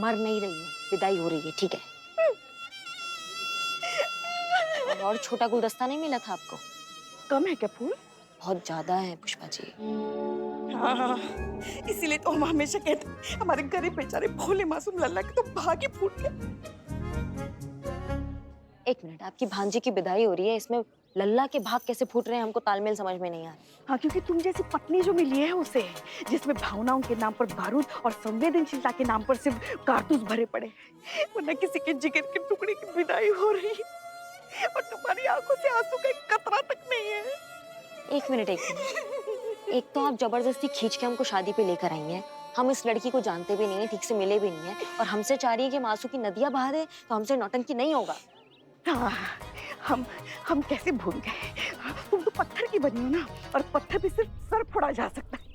मर नहीं रही है, विदाई हो रही है, ठीक है? और छोटा गुलदस्ता नहीं मिला था आपको? कम है क्या फूल? बहुत ज्यादा है पुष्पा जी। हाँ, इसीलिए तो हम हमेशा कहते हैं, हमारे गरीब बेचारे भोले मासूम लल्ला के तो भाग्य फूट गया। एक मिनट, आपकी भांजी की विदाई हो रही है, इसमें लल्ला के भाग कैसे फूट रहे हैं, हमको तालमेल समझ में नहीं आ रहा। हाँ, क्योंकि तुम जैसी पत्नी जो मिली है उसे, जिसमें भावनाओं के नाम पर बारूद और संवेदनशीलता के नाम पर सिर्फ कारतूस भरे पड़े, वरना किसी के जिगर के टुकड़े की विदाई हो रही है और तुम्हारी आंखों से आंसू का एक कतरा तक नहीं है। एक मिनट। एक तो आप जबरदस्ती खींच के हमको शादी पे लेकर आई हैं, हम इस लड़की को जानते भी नहीं है, ठीक से मिले भी नहीं है, और हमसे चाह रही है कि हम आंसू की नदियां बहा दे, तो हमसे नौटंकी नहीं होगा। हाँ, हम कैसे भूल गए, तुम तो पत्थर की बनी हो ना, और पत्थर पे सिर्फ सर फोड़ा जा सकता है।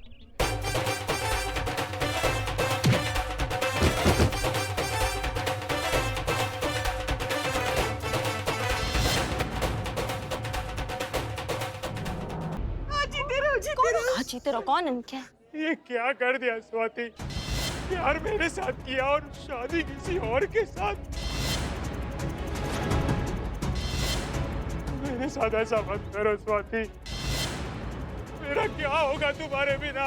हाँ, जीते रहो। कौन इनके? ये क्या कर दिया स्वाति? प्यार मेरे साथ किया और शादी किसी और के साथ। मेरे साथ ऐसा मत करो स्वाति। मेरा क्या होगा तुम्हारे बिना?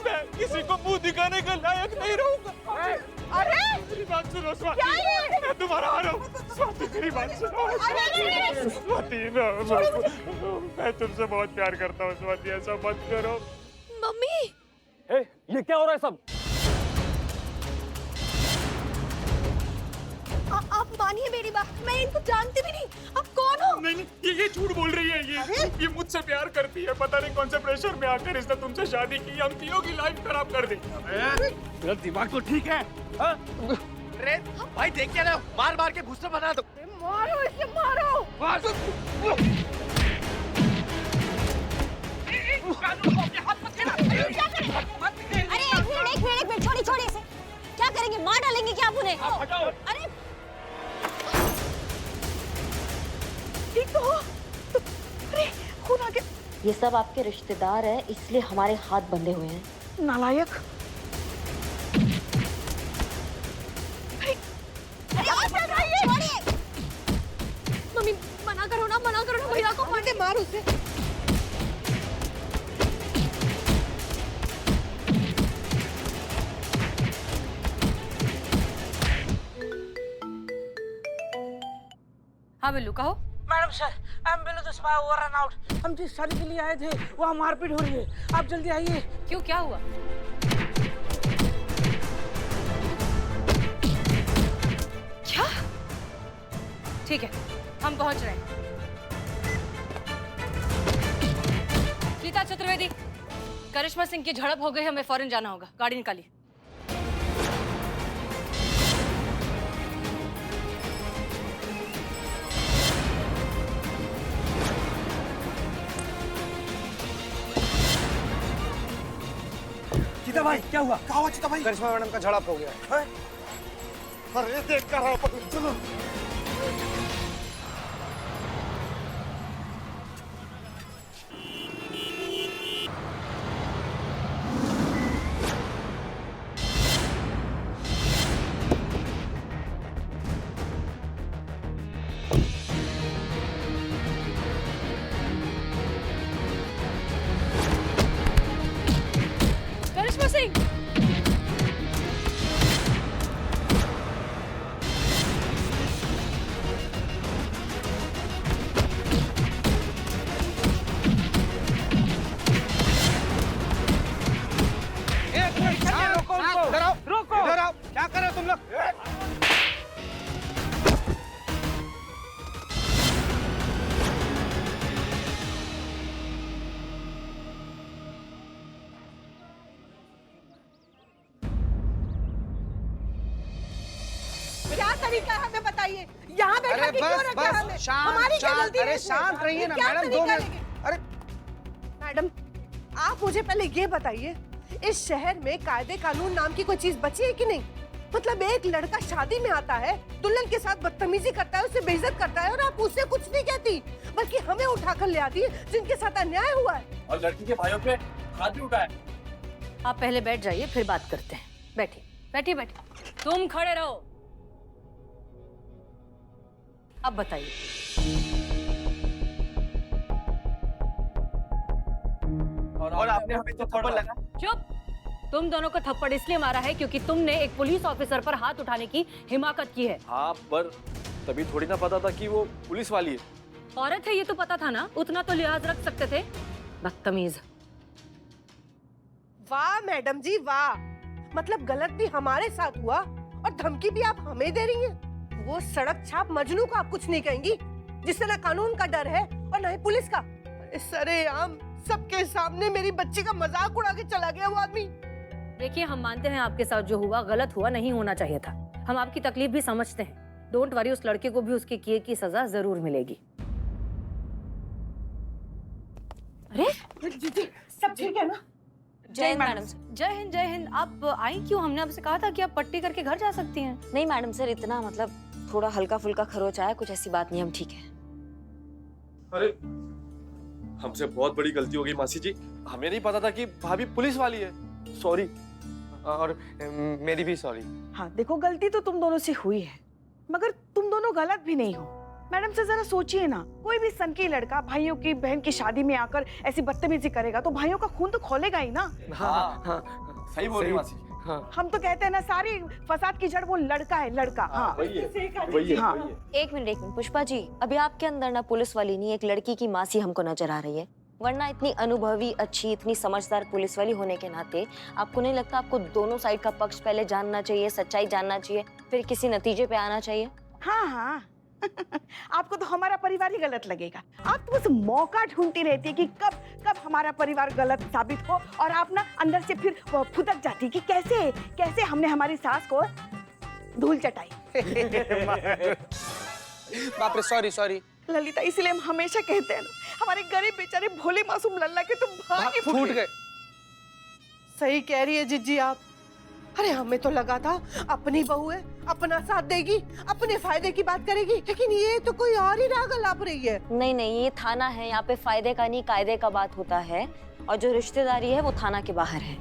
मैं किसी को मुंह दिखाने का लायक नहीं रहूंगा। अरे मेरी बात सुनो स्वाति, मैं तुम्हारा आ रहा हूँ। स्वाति मेरी बात सुनो। स्वाति मैं तुमसे बहुत प्यार करता हूँ स्वाति, ऐसा मत करो। मम्मी! ये क्या हो रहा है सब? आप मानिए मेरी बात, मैं इनको जानती भी नहीं। आप कौन हो? नहीं, ये झूठ बोल रही है। ये मुझसे प्यार करती है। पता नहीं कौन से प्रेशर में आकर इसने तुमसे शादी की। हम तीनों की लाइफ खराब कर दी। मेरा दिमाग तो ठीक है। अरे भाई देख क्या रहे हो? मार मार के भूसा बना दो। मारो इसे, मारो। अरे एक मिनट, छोड़िए इसे। क्या करेंगे? मार डालेंगे क्या आप उन्हें? अरे ठीक तो हो। अरे खून आ गया। ये सब आपके रिश्तेदार हैं, इसलिए हमारे हाथ बंधे हुए हैं। नालायक। छोड़िए। मम्मी मना करो ना, भैया को मार दे। मार उसे। हाँ बिल्लू कहो। Madam sir, I am below the spy over and out. हम जिस शादी के लिए आए थे वहाँ मारपीट हो रही है, आप जल्दी आइए। क्यों, क्या हुआ? क्या? ठीक है, हम पहुंच रहे हैं। गीता चतुर्वेदी, करिश्मा सिंह की झड़प हो गई, हमें फौरन जाना होगा। गाड़ी निकालिए। चीता भाई क्या हुआ? कहाँ चिता भाई? करिश्मा मैडम का झड़प हो गया है। अरे देख कर रहा हूँ, चलो। करिश्मा सिंह! रोको! इधर आओ! क्या कर रहे हो तुम लोग? क्या तरीका है हमें बताइए। यहाँ बैठा के क्यों रखा है हमें? हमारी क्या गलती है? अरे शांत रहिए ना क्या मैडम, 2 तरीका मिनट। लेंगे? अरे मैडम, आप मुझे पहले ये बताइए, इस शहर में कायदे कानून नाम की कोई चीज बची है कि नहीं? मतलब एक लड़का शादी में आता है, दुल्हन के साथ बदतमीजी करता है, उसे बेइज्जत करता है, और आप उससे कुछ नहीं कहती, बल्कि हमें उठाकर ले आती है जिनके साथ अन्याय हुआ है। और लड़की के भाइयों पे हाथ भी उठाए। आप पहले बैठ जाइए, फिर बात करते हैं। बैठिए, बैठिए, बैठिए। तुम खड़े रहो। अब बताइए। और आपने हमें तो थप्पड़ लगा। चुप। तुम दोनों को थप्पड़ इसलिए मारा है क्योंकि तुमने एक पुलिस ऑफिसर पर हाथ उठाने की हिमाकत की है। हाँ, पर तभी थोड़ी ना पता था कि वो पुलिस वाली है। औरत है ये तो पता था ना, उतना तो लिहाज रख सकते थे। बदतमीज। वाह मैडम जी वाह, मतलब गलत भी हमारे साथ हुआ और धमकी भी आप हमें दे रही हैं। वो सड़क छाप मजनू को आप कुछ नहीं कहेंगी, जिससे ना कानून का डर है और ना ही पुलिस का। सरेआम सबके सामने मेरी बच्ची का मजाक उड़ा के चला गया वो आदमी। देखिए, हम मानते हैं आपके साथ जो हुआ गलत हुआ, नहीं होना चाहिए था। हम आपकी तकलीफ भी समझते हैं। डोंट वरी, उस लड़के को भी उसके किए की सजा जरूर मिलेगी। अरे जी सब ठीक है ना? जय हिंद मैडम। जय हिंद जय हिंद। आप आई क्यों? हमने आपसे कहा था कि आप पट्टी करके घर जा सकती हैं। नहीं मैडम सर, इतना मतलब थोड़ा हल्का फुल्का खरोच आया, कुछ ऐसी बात नहीं, हम ठीक है। अरे हमसे बहुत बड़ी गलती हो गई मासी जी। हमें नहीं पता था कि भाभी पुलिस वाली है। सॉरी। और मेरी भी सॉरी। हाँ देखो, गलती तो तुम दोनों से हुई है, मगर तुम दोनों गलत भी नहीं हो। मैडम से जरा सोचिए ना, कोई भी सनकी लड़का भाइयों की बहन की शादी में आकर ऐसी बदतमीजी करेगा तो भाइयों का खून तो खोलेगा ही ना। हाँ, सही बोल रही मासी जी। हाँ, हम तो कहते हैं ना, सारी फसाद की जड़ वो लड़का है, लड़का। हाँ वही है। हाँ। एक मिनट पुष्पा जी, अभी आपके अंदर ना पुलिस वाली नहीं, एक लड़की की मासी हमको नजर आ रही है। वरना इतनी अनुभवी, अच्छी, इतनी समझदार पुलिस वाली होने के नाते आपको नहीं लगता आपको दोनों साइड का पक्ष पहले जानना चाहिए, सच्चाई जानना चाहिए, फिर किसी नतीजे पे आना चाहिए? हाँ आपको तो हमारा परिवार ही गलत लगेगा। आप तो बस मौका ढूंढती रहती है कि कब हमारा परिवार गलत साबित हो, और आप ना अंदर से फिर फुदक जाती कि कैसे हमने हमारी सास को धूल चटाई। बाप रे, सॉरी। ललिता, इसलिए हम हमेशा कहते हैं ना, हमारे गरीब बेचारे भोले मासूम लल्ला के तो भाग ही फूट गए। सही कह रही है जिज्जी आप। अरे हमें तो लगा था अपनी बहू है, अपना साथ देगी, अपने फायदे की बात करेगी, लेकिन ये तो कोई और ही राग अलाप रही है। नहीं, ये थाना है, यहाँ पे फायदे का नहीं कायदे का बात होता है, और जो रिश्तेदारी है वो थाना के बाहर है।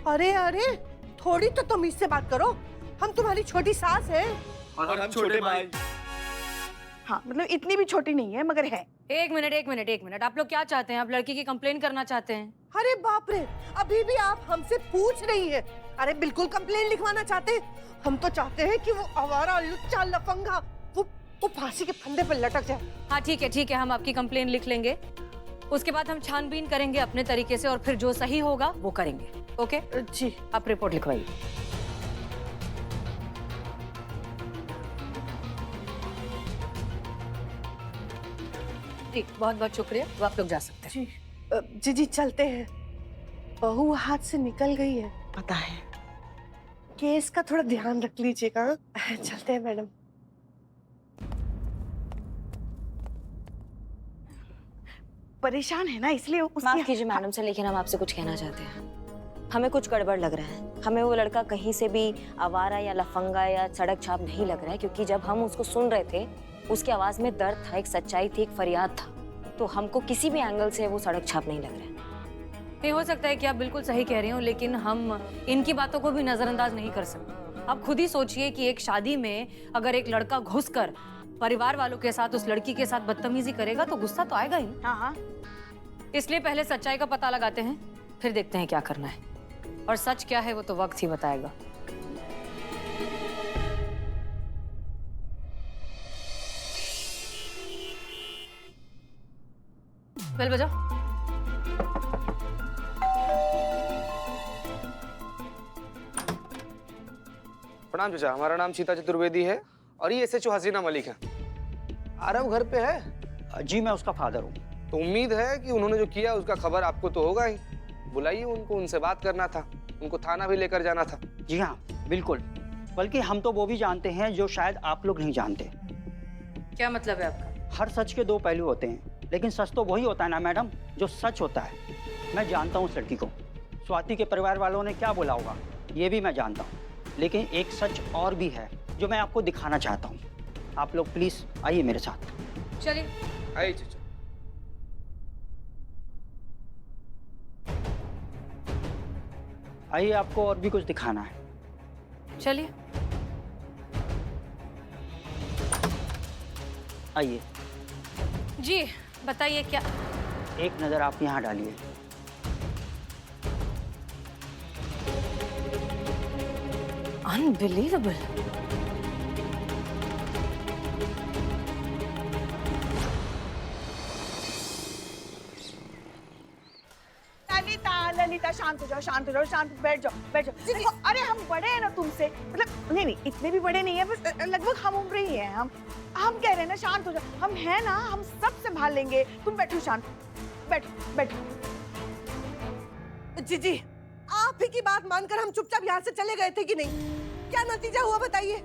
अरे थोड़ी तो तमीज से बात करो, हम तुम्हारी छोटी सास हैं। और हम छोटे भाई। हाँ, मतलब इतनी भी छोटी नहीं है, मगर है। एक मिनट। आप लोग क्या चाहते हैं? आप लड़की की कंप्लेन करना चाहते हैं? अरे बाप रे, अभी भी आप हमसे पूछ रही हैं? अरे बिल्कुल कंप्लेन लिखवाना चाहते हैं। हम तो चाहते हैं कि वो आवारा लुच्चा लफंगा वो फांसी के फंदे पर लटक जाए। हाँ ठीक है, हम आपकी कंप्लेन लिख लेंगे। उसके बाद हम छानबीन करेंगे अपने तरीके से, और फिर जो सही होगा वो करेंगे। ओके जी। आप रिपोर्ट लिखवाइए। ठीक, बहुत शुक्रिया। अब आप लोग जा सकते हैं। जी चलते हैं। बहू हाथ से निकल गई है। पता है। केस का थोड़ा ध्यान रख लीजिएगा। चलते हैं मैडम। परेशान है ना, इसलिए माफ कीजिए मैडम से, लेकिन हम आपसे कुछ कहना चाहते हैं। हमें कुछ गड़बड़ लग रहा है। हमें वो लड़का कहीं से भी आवारा या लफंगा या सड़क छाप नहीं लग रहा है, क्योंकि जब हम उसको सुन रहे थे उसकी आवाज में दर्द था, एक सच्चाई थी, एक फरियाद था। तो हमको किसी भी एंगल से वो सड़क छाप नहीं लग रहा है। ये हो सकता है कि आप बिल्कुल सही कह रही हो, लेकिन हम इनकी बातों को भी नजरअंदाज नहीं कर सकते। आप खुद ही सोचिए कि एक शादी में अगर एक लड़का घुसकर परिवार वालों के साथ उस लड़की के साथ बदतमीजी करेगा तो गुस्सा तो आएगा ही। हाँ। इसलिए पहले सच्चाई का पता लगाते हैं, फिर देखते हैं क्या करना है, और सच क्या है वो तो वक्त ही बताएगा। बेल बजाओ। प्रणाम चाचा, हमारा नाम सीता चतुर्वेदी है और ये SHO हसीना मलिक है। आरव घर पे है? जी मैं उसका फादर हूँ। तो उम्मीद है कि उन्होंने जो किया उसका खबर आपको तो होगा ही। बुलाइए उनको, उनसे बात करना था, उनको थाना भी लेकर जाना था। जी हाँ बिल्कुल, बल्कि हम तो वो भी जानते हैं जो शायद आप लोग नहीं जानते। क्या मतलब है आपका? हर सच के दो पहलू होते हैं, लेकिन सच तो वही होता है ना मैडम जो सच होता है। मैं जानता हूँ उस लड़की को, स्वाति के परिवार वालों ने क्या बोला होगा ये भी मैं जानता हूँ, लेकिन एक सच और भी है जो मैं आपको दिखाना चाहता हूँ। आप लोग प्लीज आइए मेरे साथ। चलिए। आइए चाचा। आइए, आपको और भी कुछ दिखाना है। चलिए। आइए, जी बताइए क्या। एक नज़र आप यहाँ डालिए। अनबिलीवेबल। ललिता ललिता शांत हो जाओ, शांत हो जाओ, शांत, बैठ जाओ, बैठ जाओ। देखो, अरे हम बड़े हैं ना तुमसे, मतलब नहीं नहीं इतने भी बड़े नहीं है, बस लगभग हम उम्र ही है। हम कह रहे हैं ना शांत हो जाओ, हम हैं ना, हम सब संभाल लेंगे। तुम बैठो शांत, बैठो बैठो। जीजी, आप ही की बात मानकर हम चुपचाप यहाँ से चले गए थे कि नहीं? क्या नतीजा हुआ बताइए?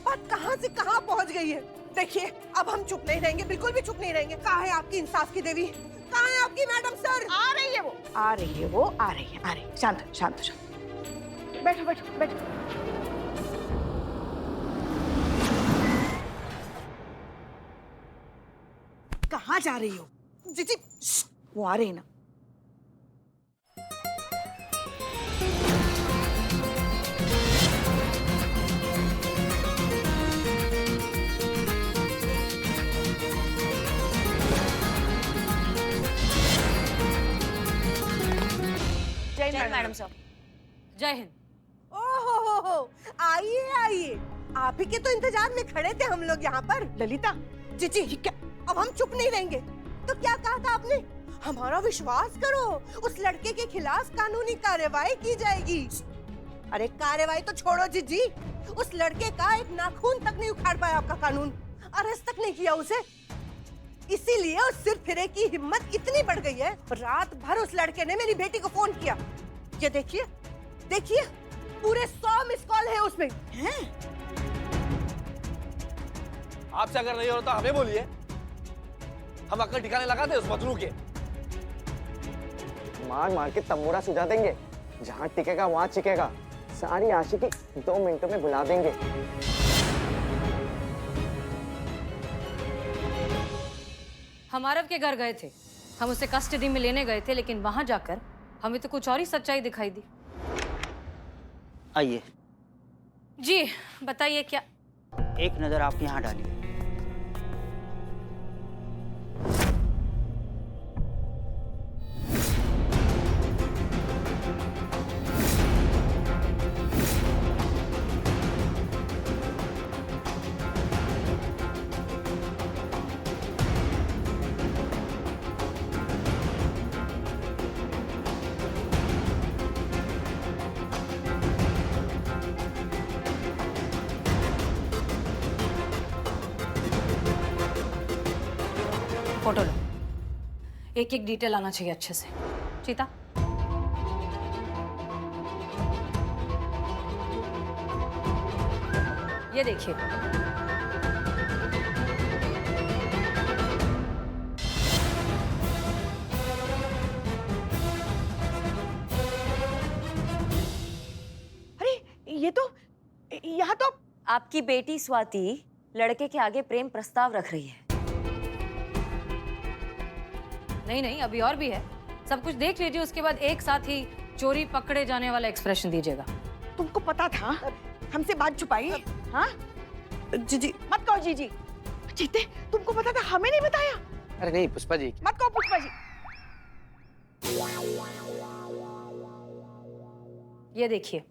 बात कहाँ से कहाँ पहुँच गई है? देखिए, अब हम चुप नहीं रहेंगे, बिल्कुल भी चुप नहीं रहेंगे। कहाँ है आपकी इंसाफ की देवी? कहाँ है आपकी मैडम सर? आ रही है वो, आ रही है वो, आ रही है, आ रही है। शांत शांत हो जाओ, बैठो बैठो बैठो। कहाँ जा रही हो? जीजी, वो आ रही है ना। जय मैडम साहब। जय हिंद। ओहो, आइए आइए। आप ही के तो इंतजार में खड़े थे हम लोग यहाँ पर। ललिता, जीजी, क्या अब हम चुप नहीं रहेंगे? तो क्या कहा था आपने? हमारा विश्वास करो, उस लड़के के खिलाफ कानूनी कार्रवाई की जाएगी। अरे कार्रवाई तो छोड़ो जीजी, उस लड़के का एक नाखून तक नहीं उखाड़ पाया आपका कानून, अरेस्ट तक नहीं किया उसे। इसीलिए उस सिर फिरे की हिम्मत इतनी बढ़ गई है, रात भर उस लड़के ने मेरी बेटी को फोन किया। ये देखिए देखिए, पूरे 100 मिस कॉल है उसमें। हैं? आपसे अगर नहीं होता हमें बोलिए, हम अक्ल ठिकाने लगाते उस मतलू के। मार मार के तंबूरा सुझा देंगे, जहाँ टिकेगा वहाँ चिकेगा। सारी आशिकी 2 मिनटों में भुला देंगे। हम आरव के घर गए थे, हम उसे कस्टडी में लेने गए थे, लेकिन वहां जाकर हमें तो कुछ और ही सच्चाई दिखाई दी। आइए, जी बताइए क्या। एक नज़र आप यहाँ डालिए। फोटो लो, एक एक डिटेल आना चाहिए अच्छे से। चीता, ये देखिए। अरे ये तो, यहाँ तो आपकी बेटी स्वाति लड़के के आगे प्रेम प्रस्ताव रख रही है। नहीं नहीं, अभी और भी है, सब कुछ देख लीजिए, उसके बाद एक साथ ही चोरी पकड़े जाने वाला एक्सप्रेशन दीजिएगा। तुमको पता था हमसे बात छुपाई? हाँ जीजी, मत कहो जीजी। जीते, तुमको पता था, हमें नहीं बताया। अरे नहीं पुष्पा जी, मत कहो पुष्पा जी। ये देखिए।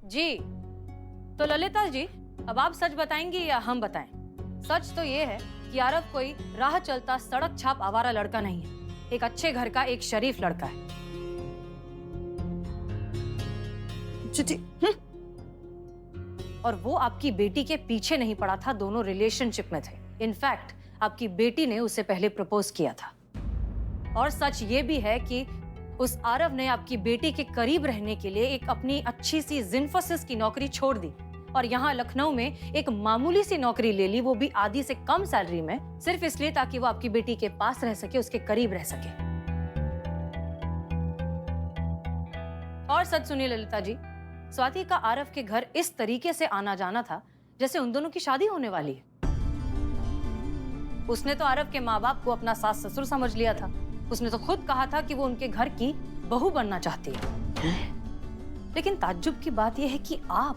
जी, तो ललिता जी, अब आप सच बताएंगी या हम बताएं? सच तो ये है कि आरव कोई राह चलता सड़क छाप आवारा लड़का नहीं है, एक अच्छे घर का एक शरीफ लड़का है। जीजी, और वो आपकी बेटी के पीछे नहीं पड़ा था, दोनों रिलेशनशिप में थे। इनफैक्ट आपकी बेटी ने उसे पहले प्रपोज किया था। और सच ये भी है कि उस आरव ने आपकी बेटी के करीब रहने के लिए एक अपनी अच्छी सी जिन्फोसिस की नौकरी छोड़ दी और यहाँ लखनऊ में एक मामूली सी नौकरी ले ली, वो भी आधी से कम सैलरी में, सिर्फ इसलिए ताकि वो आपकी बेटी के पास रह सके, उसके करीब रह सके। और सच सुनिए ललिता जी, स्वाति का आरव के घर इस तरीके से आना जाना था जैसे उन दोनों की शादी होने वाली है। उसने तो आरव के माँ बाप को अपना सास ससुर समझ लिया था, उसने तो खुद कहा था कि वो उनके घर की बहू बनना चाहती है। लेकिन ताज्जुब की बात यह है कि आप,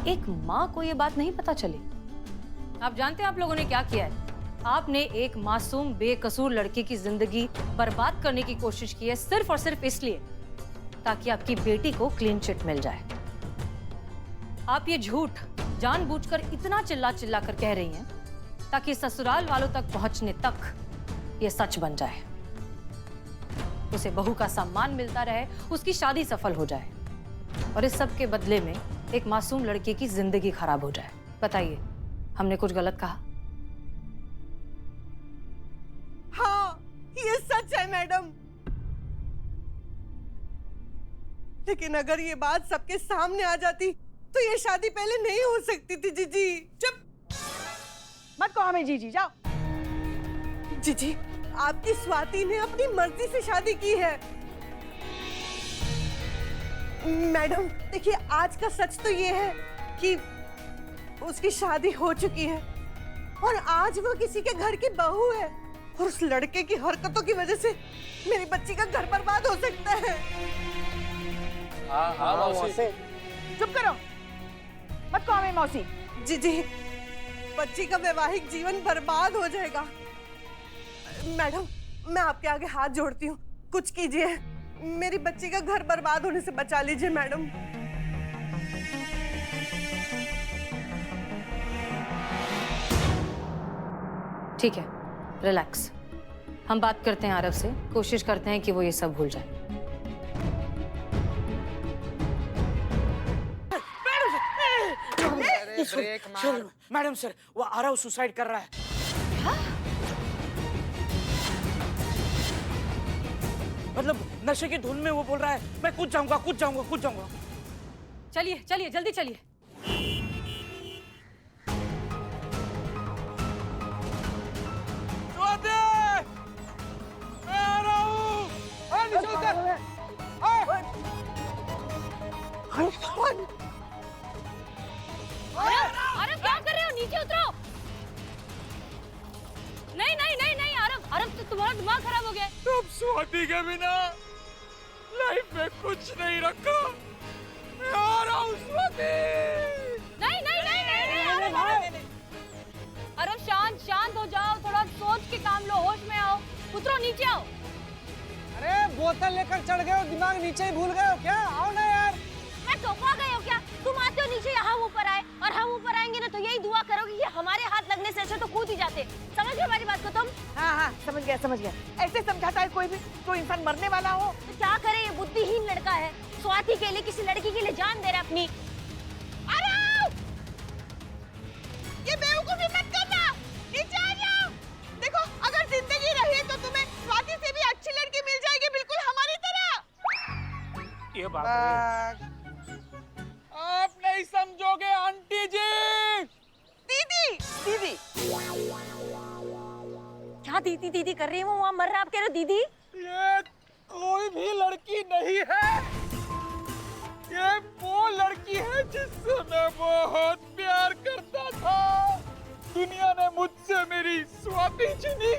एक माँ को ये बात नहीं पता चली। आप जानते हैं आप लोगों ने क्या किया है? आपने एक मासूम बेकसूर लड़की की जिंदगी बर्बाद करने की कोशिश की है, सिर्फ और सिर्फ इसलिए ताकि आपकी बेटी को क्लीन चिट मिल जाए। आप ये झूठ जानबूझकर इतना चिल्ला चिल्ला कर कह रही हैं ताकि ससुराल वालों तक पहुंचने तक ये सच बन जाए, उसे बहू का सम्मान मिलता रहे, उसकी शादी सफल हो जाए और इस सब के बदले में एक मासूम लड़की की जिंदगी खराब हो जाए। बताइए, हमने कुछ गलत कहा? हाँ, ये सच है मैडम। लेकिन अगर ये बात सबके सामने आ जाती तो ये शादी पहले नहीं हो सकती थी। जीजी चुप मत कहो हमें जीजी, जाओ। जीजी, आपकी स्वाति ने अपनी मर्जी से शादी की है। मैडम देखिए, आज का सच तो ये है कि उसकी शादी हो चुकी है और आज वो किसी के घर की बहू है और उस लड़के की हरकतों की वजह से मेरी बच्ची का घर बर्बाद हो सकता है। हाँ मौसी। चुप करो, मत कहो हमें मौसी। जी, बच्ची का वैवाहिक जीवन बर्बाद हो जाएगा। मैडम, मैं आपके आगे हाथ जोड़ती हूँ, कुछ कीजिए, मेरी बच्ची का घर बर्बाद होने से बचा लीजिए मैडम। ठीक है, रिलैक्स। हम बात करते हैं आरव से, कोशिश करते हैं कि वो ये सब भूल जाए। मैडम सर, वो आरव सुसाइड कर रहा है। मतलब नशे की धुन में वो बोल रहा है, मैं कूद जाऊंगा कूद जाऊंगा कूद जाऊंगा। चलिए चलिए, जल्दी चलिए। आरव क्या कर रहे हो? नीचे उतरो। नहीं नहीं नहीं नहीं आरव, आरव तो तुम्हारा दिमाग खराब हो गया है। तुम स्वाति के बिना लाइफ में कुछ नहीं रखा। मैं आ रहा हूँ स्वाति। नहीं नहीं नहीं नहीं नहीं आरव, आरव शांत शांत हो जाओ, थोड़ा सोच के काम लो, होश में आओ, उतरो, नीचे आओ। अरे बोतल लेकर चढ़ गए हो, दिमाग नीचे ही भूल गए हो क्या? आओ ना यार। मैं टोपा गए हो क्या? तुम आते हो नीचे, यहाँ ऊपर आए, और हम ऊपर आएंगे ना तो यही दुआ करोगे कि हमारे हाथ लगने से अच्छा तो कूद ही जाते। समझ गए हमारी बात को तुम? हाँ, समझ गया समझ गया। ऐसे समझाता है कोई भी तो इंसान मरने वाला हो? तो क्या करे, ये बुद्धिहीन लड़का है, स्वाति के लिए किसी लड़की के लिए जान दे रहा अपनी। आरव! ये बेवकूफी मत करना, नीचे आ जाओ। देखो, अगर जिंदगी रही तो तुम्हें स्वाति से भी अच्छी लड़की मिल जाएगी, बिल्कुल हमारी तरह। ये बात है। आप नहीं समझोगे आंटी जी। दीदी दीदी क्या दीदी दीदी कर रही है? वो वहाँ मर रहा, आप कह रहे हो दीदी? ये कोई भी लड़की नहीं है, ये वो लड़की है जिससे मैं बहुत प्यार करता था। दुनिया ने मुझसे मेरी स्वाति छीनी,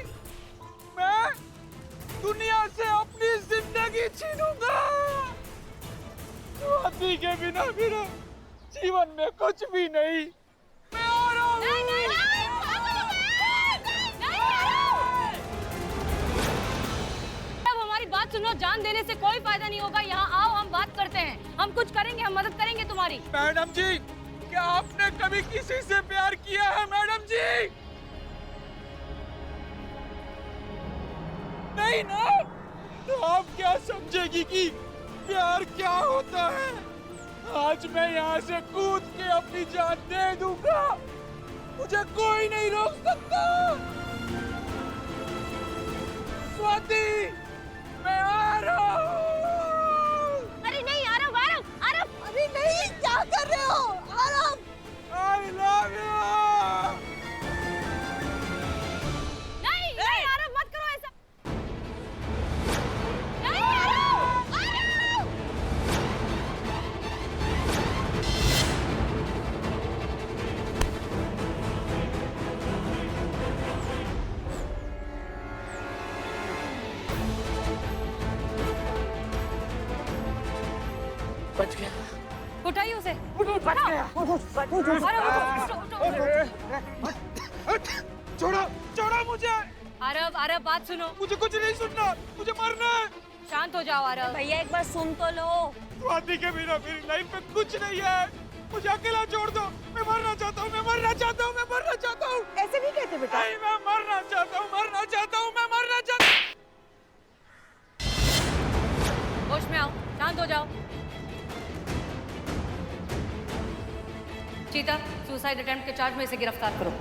मैं दुनिया से अपनी जिंदगी छीनूंगा। स्वाति के बिना मेरा जीवन में कुछ भी नहीं। मैं आ रहा हूँ। नहीं नहीं नहीं, अब हमारी बात सुनो, जान देने से कोई फायदा नहीं होगा। यहाँ आओ, हम बात करते हैं, हम कुछ करेंगे, हम मदद करेंगे तुम्हारी। मैडम जी, क्या आपने कभी किसी से प्यार किया है मैडम जी? नहीं ना, तो आप क्या समझेगी कि प्यार क्या होता है? आज मैं यहाँ से कूद के अपनी जान दे दूंगा, मुझे कोई नहीं रोक सकता। स्वाति, मैं आ रहा हूँ। अरे नहीं आरव, आरव, आरव, अरे नहीं, क्या कर रहे हो आरव? I love you। नहीं नहीं आरव, मत करो ऐसा। नहीं आरव, आरव! से। बच गया। अरे उठो। छोड़ो छोड़ो मुझे, आरव आरव बात सुनो। मुझे कुछ नहीं सुनना, मुझे मरना है। शांत हो जाओ आरव। भैया एक बार सुन तो लो। स्वाति के बिना मेरी लाइफ में कुछ नहीं है, मुझे अकेला छोड़ दो। मैं मरना चाहता हूँ, मैं मरना चाहता हूँ, मैं मरना चाहता हूँ। ऐसे नहीं कहते बेटा। नहीं, मैं मरना चाहता हूँ, मरना चाहता हूँ, मैं मरना चाहता हूँ। होश में आओ, शांत हो जाओ। चीता, सुसाइड अटेम्प्ट के चार्ज में इसे गिरफ्तार करो।